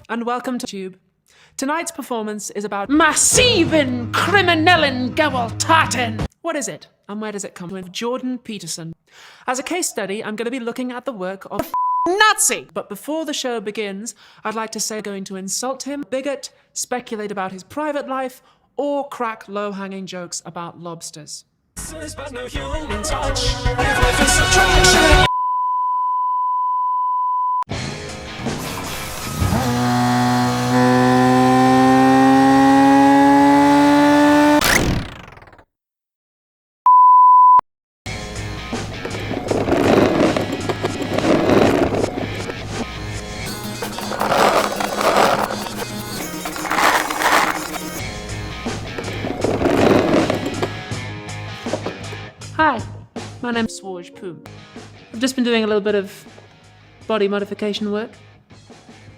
And welcome to Tube. Tonight's performance is about massiven criminellen Gewalttaten. What is it, and where does it come from? Jordan Peterson. As a case study, I'm going to be looking at the work of a Nazi. But before the show begins, I'd like to say I'm going to insult him, bigot, speculate about his private life, or crack low-hanging jokes about lobsters. Hi, my name's Swarj Poom. I've just been doing a little bit of body modification work.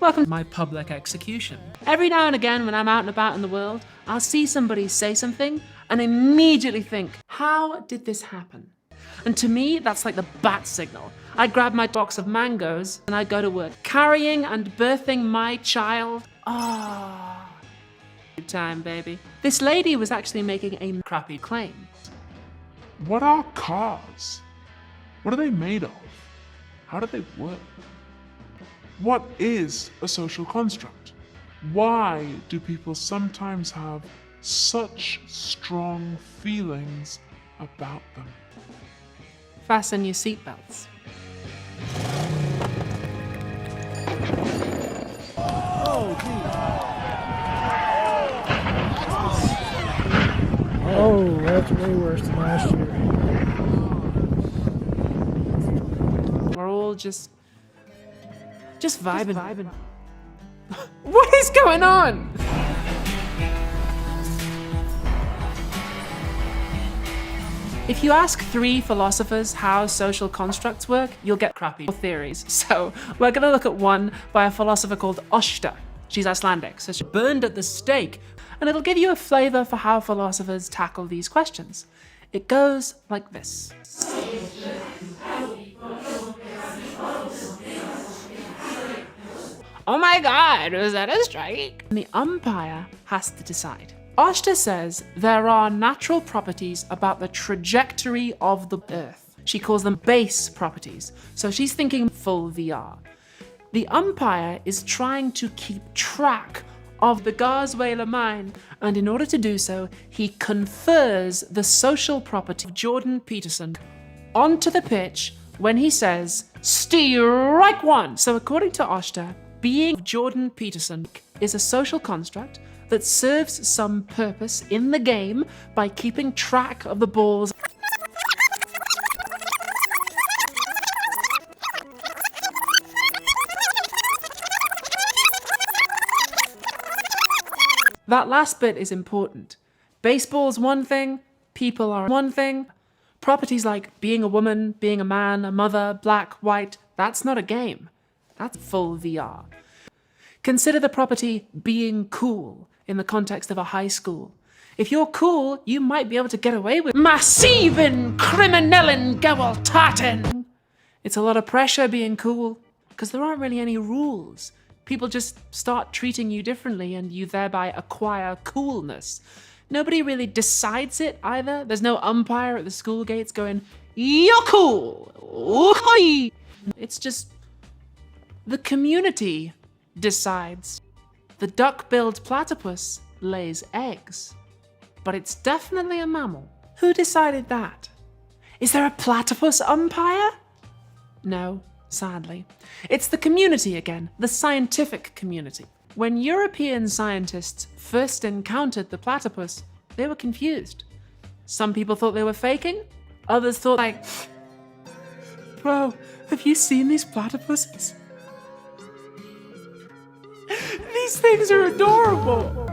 Welcome to my public execution. Every now and again when I'm out and about in the world, I'll see somebody say something and immediately think, how did this happen? And to me, that's like the bat signal. I grab my box of mangoes and I go to work, carrying and birthing my child. Ah, good time, baby. This lady was actually making a crappy claim. What are cars? What are they made of? How do they work? What is a social construct? Why do people sometimes have such strong feelings about them? Fasten your seatbelts. Oh, that's way worse than last year. We're all just vibing. What is going on? If you ask 3 philosophers how social constructs work, you'll get crappy theories. So we're gonna look at one by a philosopher called Oshta. She's Icelandic, so she's burned at the stake. And it'll give you a flavor for how philosophers tackle these questions. It goes like this. Oh my God, was that a strike? And the umpire has to decide. Oshta says there are natural properties about the trajectory of the Earth. She calls them base properties. So she's thinking full VR. The umpire is trying to keep track of the Garsweiler mine, and in order to do so, he confers the social property of Jordan Peterson onto the pitch when he says, strike one. So according to Oshta, being Jordan Peterson is a social construct that serves some purpose in the game by keeping track of the balls. That last bit is important. Baseball's one thing, people are one thing. Properties like being a woman, being a man, a mother, black, white, that's not a game. That's full VR. Consider the property being cool in the context of a high school. If you're cool, you might be able to get away with massiven criminellen Gewalttaten. It's a lot of pressure being cool because there aren't really any rules. People just start treating you differently and you thereby acquire coolness. Nobody really decides it either. There's no umpire at the school gates going, you're cool. Ooh-hoo. It's just the community decides. The duck-billed platypus lays eggs, but it's definitely a mammal. Who decided that? Is there a platypus umpire? No. Sadly. It's the community again, the scientific community. When European scientists first encountered the platypus, they were confused. Some people thought they were faking, others thought like, bro, have you seen these platypuses? These things are adorable.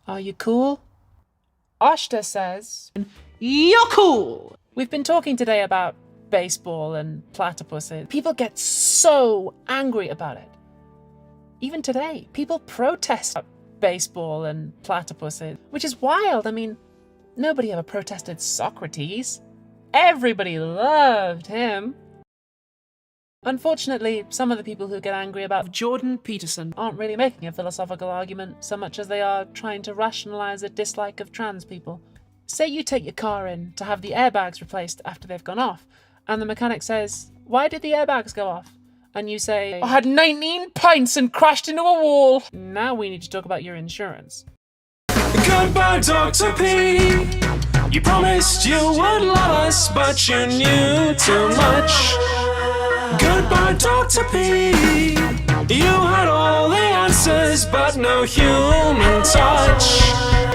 Are you cool? Oshta says, you're cool. We've been talking today about baseball and platypuses. People get so angry about it. Even today, people protest baseball and platypuses, which is wild. I mean, nobody ever protested Socrates. Everybody loved him. Unfortunately, some of the people who get angry about Jordan Peterson aren't really making a philosophical argument so much as they are trying to rationalize a dislike of trans people. Say you take your car in to have the airbags replaced after they've gone off, and the mechanic says, "Why did the airbags go off?" And you say, "I had 19 pints and crashed into a wall." Now we need to talk about your insurance. Goodbye, Dr. P. You promised you would love us, but you knew too much. Goodbye, Dr. P. You had all the answers, but no human touch.